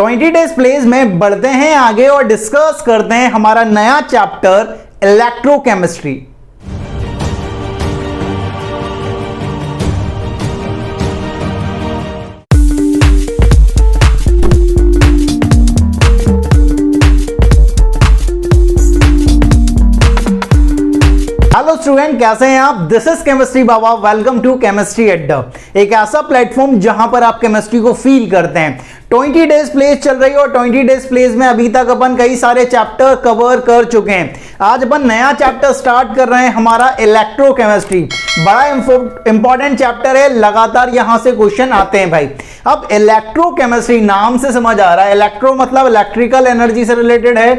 20 days pledge में बढ़ते हैं आगे और डिस्कस करते हैं हमारा नया चैप्टर इलेक्ट्रोकेमिस्ट्री। हेलो स्टूडेंट, कैसे हैं आप? This is chemistry Baba. Welcome to chemistry Adda, एक ऐसा प्लेटफॉर्म जहां पर आप केमिस्ट्री को फील करते हैं। 20 डेज प्लेज चल रही है और 20 डेज प्लेज में अभी तक अपन कई सारे चैप्टर कवर कर चुके हैं। आज अपन नया चैप्टर स्टार्ट कर रहे हैं, हमारा इलेक्ट्रोकेमिस्ट्री। बड़ा इंपॉर्टेंट चैप्टर है, लगातार यहां से क्वेश्चन आते हैं भाई। अब इलेक्ट्रोकेमिस्ट्री नाम से समझ आ रहा है, इलेक्ट्रो मतलब इलेक्ट्रिकल एनर्जी से रिलेटेड है,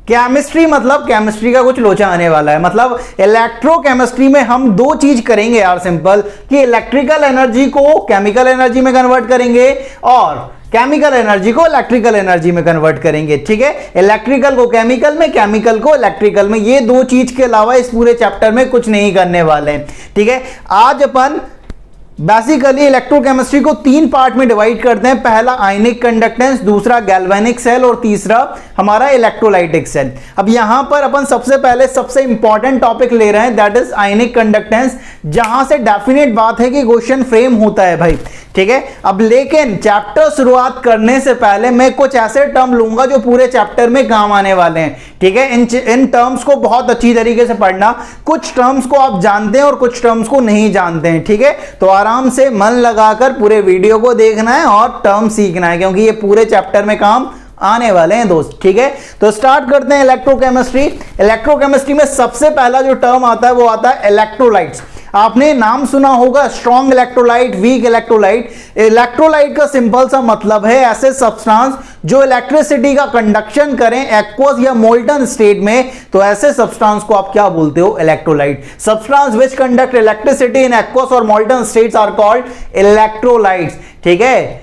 केमिस्ट्री मतलब केमिस्ट्री का कुछ लोचा आने वाला है। मतलब इलेक्ट्रोकेमिस्ट्री में हम दो चीज करेंगे यार, सिंपल, कि इलेक्ट्रिकल एनर्जी को केमिकल एनर्जी में कन्वर्ट करेंगे और केमिकल एनर्जी को इलेक्ट्रिकल एनर्जी में कन्वर्ट करेंगे। ठीक है, इलेक्ट्रिकल को केमिकल में, केमिकल को इलेक्ट्रिकल में। ये दो चीज के अलावा इस पूरे चैप्टर में कुछ नहीं करने वाले हैं। ठीक है, आज अपन बेसिकली इलेक्ट्रोकेमिस्ट्री को तीन पार्ट में डिवाइड करते हैं। पहला आयनिक कंडक्टेंस, दूसरा गैल्वेनिक सेल और तीसरा हमारा इलेक्ट्रोलाइटिक सेल। अब यहां पर अपन सबसे पहले सबसे इंपॉर्टेंट टॉपिक ले रहे हैं, दैट इज आयनिक कंडक्टेंस, जहां से डेफिनेट बात है कि क्वेश्चन फ्रेम होता है भाई। ठीक है, अब लेकिन चैप्टर शुरुआत करने से पहले मैं कुछ ऐसे टर्म लूंगा जो पूरे चैप्टर में काम आने वाले हैं। ठीक है, इन टर्म्स को बहुत अच्छी तरीके से पढ़ना। कुछ टर्म्स को आप जानते हैं और कुछ टर्म्स को नहीं जानते हैं। ठीक है, तो आराम से मन लगाकर पूरे वीडियो को देखना है और टर्म सीखना है, क्योंकि ये पूरे चैप्टर में काम आने वाले हैं दोस्त। ठीक है, तो स्टार्ट करते हैं इलेक्ट्रोकेमिस्ट्री। इलेक्ट्रोकेमिस्ट्री में सबसे पहला जो टर्म आता है वो आता है इलेक्ट्रोलाइट्स। आपने नाम सुना होगा, strong electrolyte, weak electrolyte. Electrolyte का सिंपल सा मतलब है ऐसे सब्सटेंस जो इलेक्ट्रिसिटी का कंडक्शन करें एक्वस या मोल्टन स्टेट में, तो ऐसे सब्सटेंस को आप क्या बोलते हो? Electrolyte. Substance which conduct electricity in aqueous और molten states are called electrolytes. ठीक है,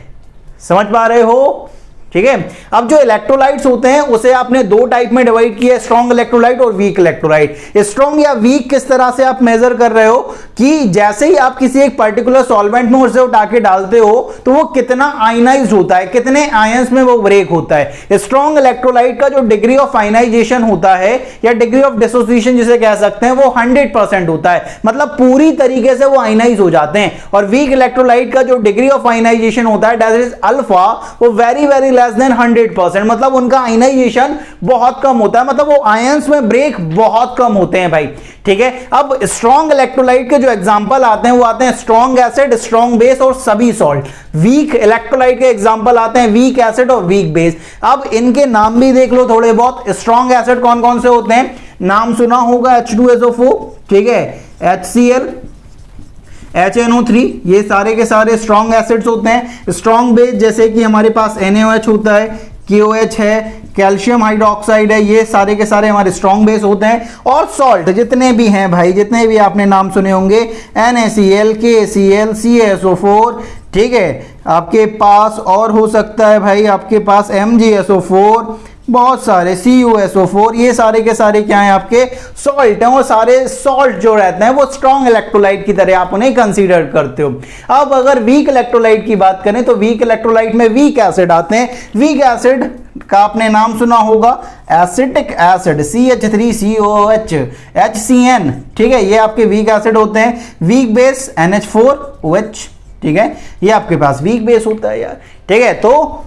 समझ पा रहे हो? ठीक है, अब जो इलेक्ट्रोलाइट्स होते हैं उसे आपने दो टाइप में डिवाइड किया है, स्ट्रॉन्ग इलेक्ट्रोलाइट और वीक इलेक्ट्रोलाइट। स्ट्रॉन्ग या वीक किस तरह से आप मेजर कर रहे हो कि जैसे ही आप किसी एक पर्टिकुलर सॉल्वेंट में उसे उठा के डालते हो तो वो कितना आयनाइज्ड होता है, कितने आयंस में वो ब्रेक होता है। स्ट्रॉन्ग इलेक्ट्रोलाइट का जो डिग्री ऑफ आयनाइजेशन होता है या डिग्री ऑफ डिसोसिएशन जिसे कह सकते हैं, वो 100% होता है, मतलब पूरी तरीके से वो आयनाइज हो जाते हैं। और वीक इलेक्ट्रोलाइट का जो डिग्री ऑफ आयनाइजेशन होता है, दैट इज अल्फा, वो वेरी लेस देन 100%, मतलब उनका आयनाइजेशन बहुत कम होता है, मतलब वो आयंस में ब्रेक बहुत कम होते हैं भाई। ठीक है, अब स्ट्रॉन्ग इलेक्ट्रोलाइट के जो एग्जांपल आते हैं वो आते हैं स्ट्रॉन्ग एसिड, स्ट्रॉन्ग बेस और सभी सॉल्ट। वीक इलेक्ट्रोलाइट के एग्जांपल आते हैं वीक एसिड और वीक बेस। अब इनके नाम भी देख लो थोड़े बहुत। स्ट्रॉन्ग एसिड कौन कौन से होते हैं? नाम सुना होगा H2SO4, ठीक है, HCl, HNO3, ये सारे के सारे स्ट्रॉन्ग एसिड्स होते हैं। स्ट्रॉन्ग बेस जैसे कि हमारे पास NaOH होता है, KOH है, कैल्शियम हाइड्रोक्साइड है, ये सारे के सारे हमारे स्ट्रॉन्ग बेस होते हैं। और सॉल्ट जितने भी हैं भाई, जितने भी आपने नाम सुने होंगे, NaCl, KCl, CaSO4, ठीक है, आपके पास और हो सकता है भाई, आपके पास MgSO4, बहुत सारे CuSO4, ये सारे के सारे क्या हैं? आपके सॉल्ट हैं। और सारे सॉल्ट जो रहते हैं वो स्ट्रॉन्ग इलेक्ट्रोलाइट की तरह आप उन्हें कंसीडर करते हो। अब अगर वीक इलेक्ट्रोलाइट की बात करें तो वीक इलेक्ट्रोलाइट में वीक एसिड आते हैं। वीक एसिड का आपने नाम सुना होगा एसिटिक एसिड, CH3COOH, HCN, ठीक है, ये आपके वीक एसिड होते हैं। वीक बेस NH4OH, ठीक है, ये आपके पास वीक बेस होता है यार। ठीक है, तो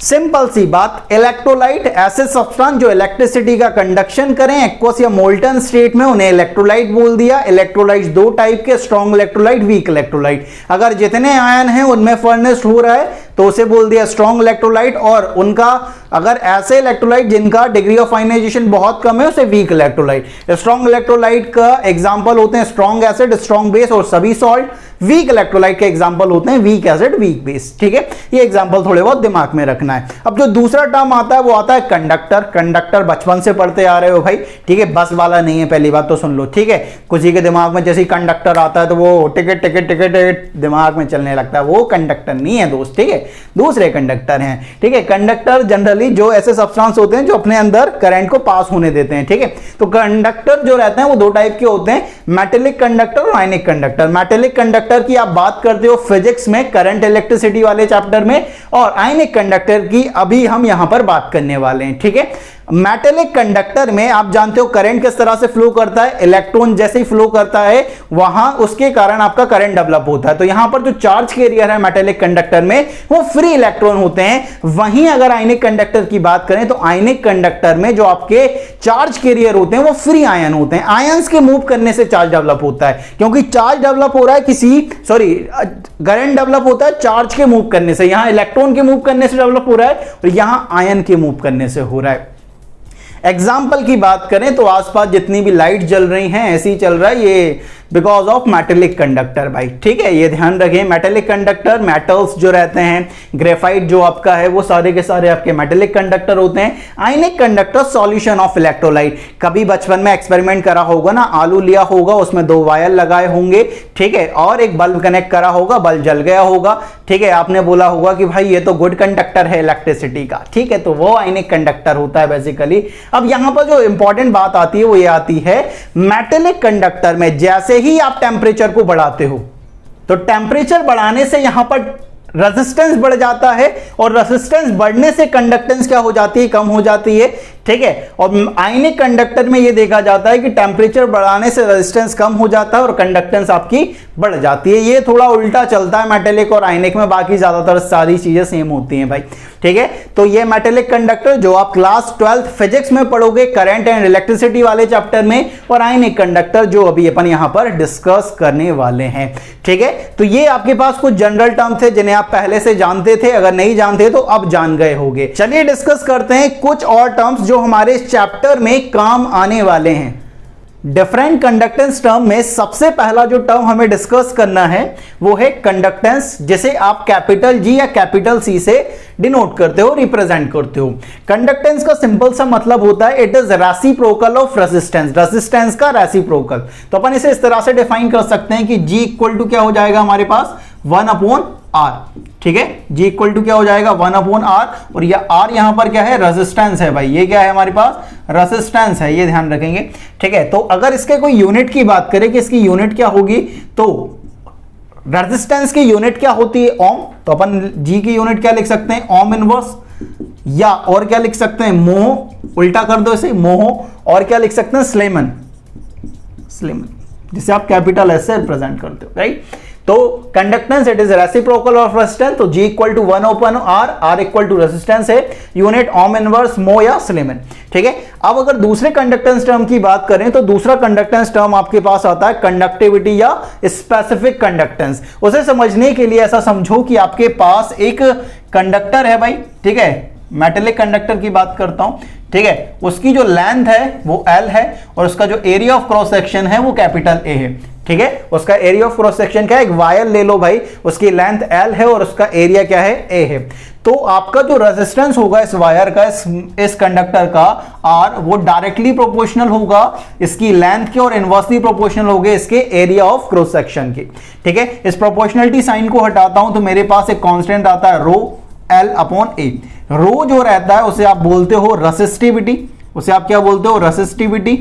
सिंपल सी बात, इलेक्ट्रोलाइट ऐसे सब्सटेंस जो इलेक्ट्रिसिटी का कंडक्शन करें एक्वस या मोल्टन स्टेट में, उन्हें इलेक्ट्रोलाइट बोल दिया। इलेक्ट्रोलाइट दो टाइप के, स्ट्रॉन्ग इलेक्ट्रोलाइट, वीक इलेक्ट्रोलाइट। अगर जितने आयन हैं उनमें फर्नेस्ड हो रहा है तो उसे बोल दिया स्ट्रॉन्ग इलेक्ट्रोलाइट, और उनका अगर ऐसे इलेक्ट्रोलाइट जिनका डिग्री ऑफ आयनाइजेशन बहुत कम है उसे वीक इलेक्ट्रोलाइट। स्ट्रॉन्ग इलेक्ट्रोलाइट का एग्जांपल होते हैं स्ट्रॉन्ग एसिड, स्ट्रॉन्ग बेस और सभी सॉल्ट। वीक इलेक्ट्रोलाइट के एग्जांपल होते हैं वीक एसिड, वीक बेस। ठीक है, ये एग्जांपल थोड़े बहुत दिमाग में रखना है। अब जो दूसरा टर्म आता है वो आता है कंडक्टर। कंडक्टर बचपन से पढ़ते आ रहे हो भाई, ठीक है, बस वाला नहीं है, पहली बात तो सुन लो। ठीक है, किसी के दिमाग में जैसे ही कंडक्टर आता है तो वो टिकट टिकट टिकट टिकट दिमाग में चलने लगता है, वो कंडक्टर नहीं है दोस्त। ठीक है, दूसरे कंडक्टर हैं। ठीक है, कंडक्टर जनरली बेसिकली जो ऐसे सब्सटेंस होते हैं जो अपने अंदर करंट को पास होने देते हैं, ठीक है। तो कंडक्टर जो रहते हैं वो दो टाइप के होते हैं, मेटेलिक कंडक्टर और आयनिक कंडक्टर। मेटेलिक कंडक्टर की आप बात करते हो फिजिक्स में करंट इलेक्ट्रिसिटी वाले चैप्टर में, और आयनिक कंडक्टर की अभी हम यहां पर बात करने वाले हैं, ठीक है। मेटेलिक कंडक्टर में आप जानते हो करंट किस तरह से फ्लो करता है, इलेक्ट्रॉन जैसे ही फ्लो करता है वहां उसके कारण आपका करंट डेवलप होता है। तो यहां पर जो चार्ज कैरियर है मेटेलिक कंडक्टर में वो फ्री इलेक्ट्रॉन होते हैं। वहीं अगर आयनिक कंडक्टर की बात करें तो आयनिक कंडक्टर में जो आपके चार्ज कैरियर होते हैं वो फ्री आयन होते हैं। आयंस के मूव करने से चार्ज डेवलप होता है, क्योंकि चार्ज डेवलप हो रहा है करंट डेवलप होता है चार्ज के मूव करने से। यहां इलेक्ट्रॉन के मूव करने से डेवलप हो रहा है और यहां आयन के मूव करने से हो रहा है। एग्जाम्पल की बात करें तो आसपास जितनी भी लाइट जल रही हैं ऐसे ही चल रहा है, ये बिकॉज ऑफ मेटेलिक कंडक्टर भाई, ठीक है। ये ध्यान रखें, मेटेलिक कंडक्टर, मेटल्स जो रहते हैं, ग्रेफाइट जो आपका है वो सारे के सारे आपके मेटेलिक कंडक्टर होते हैं। आयनिक कंडक्टर सॉल्यूशन ऑफ इलेक्ट्रोलाइट। कभी बचपन में एक्सपेरिमेंट करा होगा ना, आलू लिया होगा, उसमें 2 वायर लगाए होंगे, ठीक है, और एक बल्ब कनेक्ट करा होगा, बल्ब जल गया होगा, ठीक है। आपने बोला होगा कि भाई ये तो गुड कंडक्टर है इलेक्ट्रिसिटी का, ठीक है, तो वो आयनिक कंडक्टर होता है बेसिकली। अब यहां पर जो इंपॉर्टेंट बात आती है वो ये आती है, मेटेलिक कंडक्टर में जैसे ही आप टेंपरेचर को बढ़ाते हो तो टेंपरेचर बढ़ाने से यहां पर रेजिस्टेंस बढ़ जाता है, और रेजिस्टेंस बढ़ने से कंडक्टेंस क्या हो जाती है, कम हो जाती है, ठीक है। और आयनिक कंडक्टर में यह देखा जाता है कि टेंपरेचर बढ़ाने से रेजिस्टेंस कम हो जाता है और कंडक्टेंस आपकी बढ़ जाती है। ये थोड़ा उल्टा चलता है मेटेलिक और आयनिक में, बाकी ज्यादातर सारी चीजें सेम होती हैं भाई, ठीक है। तो ये मेटेलिक कंडक्टर जो आप क्लास 12th फिजिक्स में पढ़ोगे करंट एंड इलेक्ट्रिसिटी वाले चैप्टर में, और आयनिक कंडक्टर जो अभी अपन यहां पर डिस्कस करने वाले हैं, ठीक है। तो ये आपके पास कुछ जनरल टर्म थे जिन्हें आप पहले से जानते थे, अगर नहीं जानते तो अब जान गए होंगे। चलिए डिस्कस करते हैं कुछ और टर्म्स जो हमारे इस चैप्टर में काम आने वाले हैं। डिफरेंट कंडक्टेंस टर्म में सबसे पहला जो टर्म हमें डिस्कस करना है वो है कंडक्टेंस, जिसे आप कैपिटल जी या कैपिटल सी से डिनोट करते हो, रिप्रेजेंट करते हो। कंडक्टेंस का सिंपल सा मतलब होता है it is reciprocal of resistance, resistance का रेसिप्रोकल। तो अपन इसे इस तरह से डिफाइन कर सकते हैं कि G इक्वल टू क्या हो जाएगा हमारे पास 1/R, ठीक है। G इक्वल टू क्या हो जाएगा 1/R, और यह R यहां पर क्या है, रेजिस्टेंस है भाई, ये क्या है हमारे पास, रेजिस्टेंस है, ये ध्यान रखेंगे, ठीक है। तो अगर इसके कोई यूनिट की बात करें कि इसकी यूनिट क्या होगी, तो रेजिस्टेंस की यूनिट क्या होती है, ओम। तो अपन G की यूनिट क्या लिख सकते हैं, ओम इनवर्स, या और क्या लिख सकते हैं, मोह, उल्टा कर दो इसे, मोह, और क्या लिख सकते हैं, स्लेमन, जिसे आप कैपिटल एस से रिप्रेजेंट करते हो, राइट। तो conductance it is reciprocal of resistance, तो G equal to 1/R, R equal to resistance है, यूनिट ओम इनवर्स, मो या स्लेमन, ठीक है। अब अगर दूसरे कंडक्टेंस टर्म की बात करें तो दूसरा कंडक्टेंस टर्म आपके पास आता है कंडक्टिविटी या स्पेसिफिक कंडक्टेंस। उसे समझने के लिए ऐसा समझो कि आपके पास एक कंडक्टर है भाई, ठीक है, मेटेलिक कंडक्टर की बात करता हूं, ठीक है। उसकी जो लेंथ है वो L है और उसका जो एरिया ऑफ क्रॉस सेक्शन है वो कैपिटल A है, ठीक है। उसका एरिया ऑफ क्रॉस सेक्शन क्या है, एक वायर ले लो भाई, उसकी लेंथ L है और उसका एरिया क्या है, A है। तो आपका जो रेजिस्टेंस होगा इस वायर का, इस कंडक्टर का R, वो डायरेक्टली प्रोपोर्शनल होगा इसकी लेंथ के और इनवर्सली प्रोपोर्शनल होगा इसके एरिया ऑफ क्रॉस सेक्शन के, ठीक है। इस प्रोपोर्शनलिटी साइन को हटाता हूं तो मेरे पास एक कांस्टेंट आता है रो L/A। रो जो रहता है उसे आप बोलते हो रेसिस्टिविटी, उसे आप क्या बोलते हो, रेसिस्टिविटी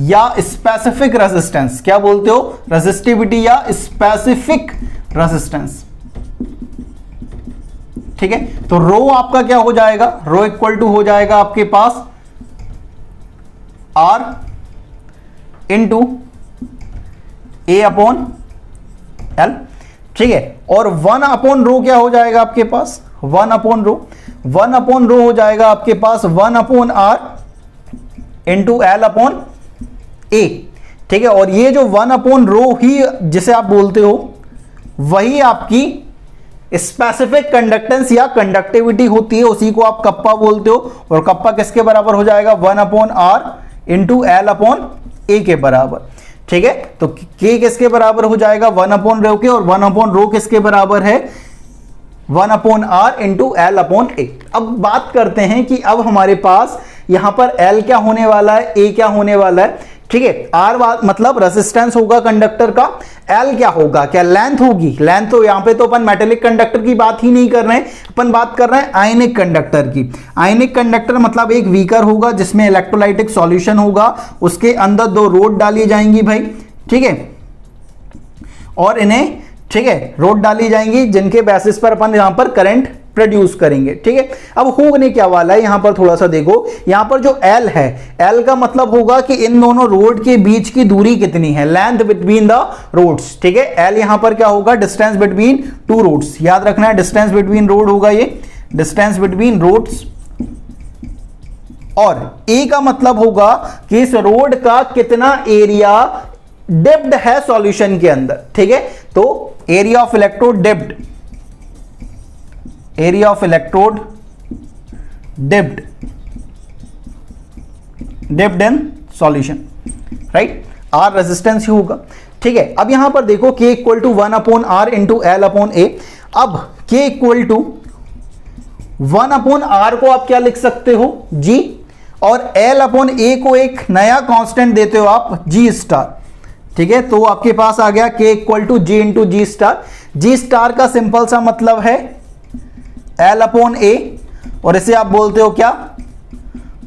या स्पेसिफिक रेजिस्टेंस, क्या बोलते हो, रेसिस्टिविटी या स्पेसिफिक रेजिस्टेंस, ठीक है। तो रो आपका क्या हो जाएगा, रो इक्वल टू हो जाएगा आपके पास R इंटू A/L, ठीक है। और 1/रो क्या हो जाएगा आपके पास, 1/रो हो जाएगा आपके पास 1/R इंटू L/A, ठीक है। और ये जो 1/रो ही जिसे आप बोलते हो वही आपकी स्पेसिफिक कंडक्टेंस या कंडक्टिविटी होती है, उसी को आप कप्पा बोलते हो। और कप्पा किसके बराबर हो जाएगा, 1/R इंटू L/A के बराबर, ठीक है। तो K किसके बराबर हो जाएगा, 1/रो के, और 1/रो किसके बराबर है, 1/R इंटू L/A। अब बात करते हैं कि अब हमारे पास यहां पर L क्या होने वाला है, A क्या होने वाला है। ठीक है। आर मतलब रेजिस्टेंस होगा कंडक्टर का, एल क्या होगा, क्या लेंथ होगी, लेंथ। तो यहां पे तो अपन मेटेलिक कंडक्टर की बात ही नहीं कर रहे हैं, अपन बात कर रहे हैं आयनिक कंडक्टर की। आयनिक कंडक्टर मतलब एक बीकर होगा जिसमें इलेक्ट्रोलाइटिक सॉल्यूशन होगा, उसके अंदर 2 रोड डाली जाएंगी भाई, ठीक है, और इन्हें, ठीक है, रोड डाली जाएंगी जिनके बेसिस पर अपन यहां पर करंट प्रोड्यूस करेंगे, ठीक है। अब होने क्या वाला है यहां पर थोड़ा सा देखो, यहां पर जो L है, L का मतलब होगा कि इन दोनों रोड के बीच की दूरी कितनी है, लेंथ बिटवीन द रोड्स, ठीक है। L यहां पर क्या होगा, डिस्टेंस बिटवीन 2 रोड्स, याद रखना है, डिस्टेंस बिटवीन रोड होगा ये, डिस्टेंस बिटवीन रोड्स। और A का मतलब होगा कि इस रोड का कितना एरिया डिप्ड है सॉल्यूशन के अंदर, ठीक है। तो area of electrode dipped, area of electrode dipped in solution, right. R resistance ही होगा, ठीक है। अब यहां पर देखो K equal to 1/R into L upon A। अब K इक्वल टू 1/R को आप क्या लिख सकते हो, G, और L अपॉन A को एक नया कांस्टेंट देते हो आप, G स्टार, ठीक है। तो आपके पास आ गया K equal to G into G star. G star का सिंपल सा मतलब है L अपॉन A, और इसे आप बोलते हो क्या,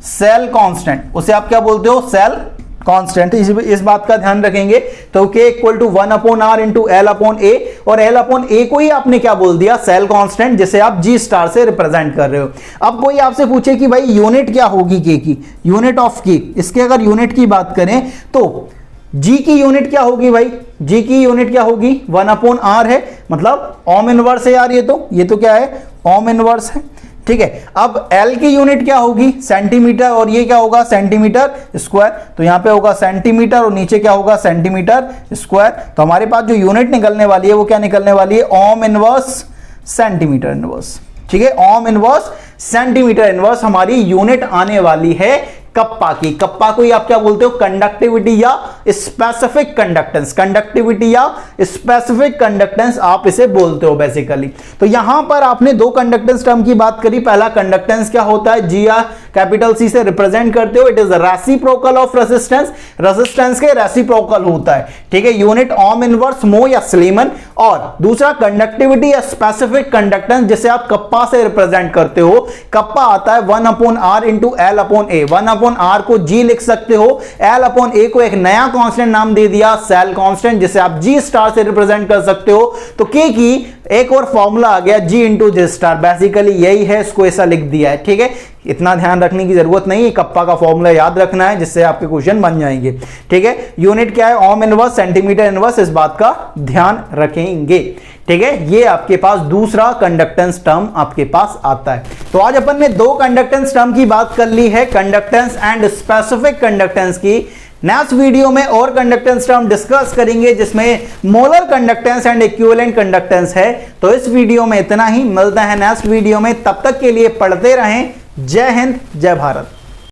सेल कांस्टेंट, उसे आप क्या बोलते हो, सेल कांस्टेंट। इस बात का ध्यान रखेंगे। तो K equal to 1/R into L upon A, और L अपॉन A को ही आपने क्या बोल दिया, सेल कांस्टेंट, जिसे आप G स्टार से रिप्रेजेंट कर रहे हो। अब कोई आपसे पूछे कि भाई यूनिट क्या होगी K की, यूनिट ऑफ K, इसके अगर यूनिट की बात करें तो G की यूनिट क्या होगी भाई, G की यूनिट क्या होगी, 1/R है, मतलब ओम इनवर्स है यार, ये तो क्या है, ओम इनवर्स है, ठीक है। अब L की यूनिट क्या होगी, सेंटीमीटर, और ये क्या होगा, सेंटीमीटर स्क्वायर। तो यहां पे होगा सेंटीमीटर और नीचे क्या होगा, सेंटीमीटर स्क्वायर। तो हमारे पास जो यूनिट निकलने वाली है वो क्या निकलने वाली है, ओम इनवर्स सेंटीमीटर इनवर्स, ठीक है। ओम इनवर्स सेंटीमीटर इनवर्स हमारी यूनिट आने वाली है कप्पा की। कप्पा को ही आप क्या बोलते हो, कंडक्टिविटी या स्पेसिफिक कंडक्टेंस, कंडक्टिविटी या स्पेसिफिक कंडक्टेंस आप इसे बोलते हो बेसिकली। तो यहां पर आपने 2 कंडक्टेंस टर्म की बात करी। पहला कंडक्टेंस क्या होता है, G या कैपिटल C से रिप्रेजेंट करते हो, it is reciprocal of resistance, resistance के रेसिप्रोकल होता है, ठीक है। यूनिट ओम इनवर्स, मो या स्लीमन। और दूसरा कंडक्टिविटी या स्पेसिफिक कंडक्टेंस, जिसे आप कप्पा से रिप्रेजेंट करते हो। कप्पा आता है 1/R into L upon A, 1/R को G लिख सकते हो, L अपॉन A को एक नया कांस्टेंट नाम दे दिया, सेल कांस्टेंट, जिसे आप G स्टार से रिप्रेजेंट कर सकते हो। तो K की एक और फॉर्मूला आ गया, G into G star, basically यही है, इसको ऐसा लिख दिया है, ठीक है। इतना ध्यान रखने की जरूरत नहीं है, कप्पा का फॉर्मूला याद रखना है जिससे आपके क्वेश्चन बन जाएंगे, ठीक है। यूनिट क्या है, ओम इनवर्स सेंटीमीटर इनवर्स, इस बात का ध्यान रखेंगे, ठीक है। ये आपके पास दूसरा कंडक्टेंस टर्म आपके पास आता है। तो आज अपन ने 2 कंडक्टेंस टर्म की बात कर ली है, कंडक्टेंस एंड स्पेसिफिक कंडक्टेंस की। नेक्स्ट वीडियो में और कंडक्टेंस टर्म डिस्कस करेंगे जिसमें molar conductance and equivalent conductance है। तो इस वीडियो में इतना ही, मिलता है नेक्स्ट वीडियो में, तब तक के लिए पढ़ते रहें। जय हिंद, जय भारत।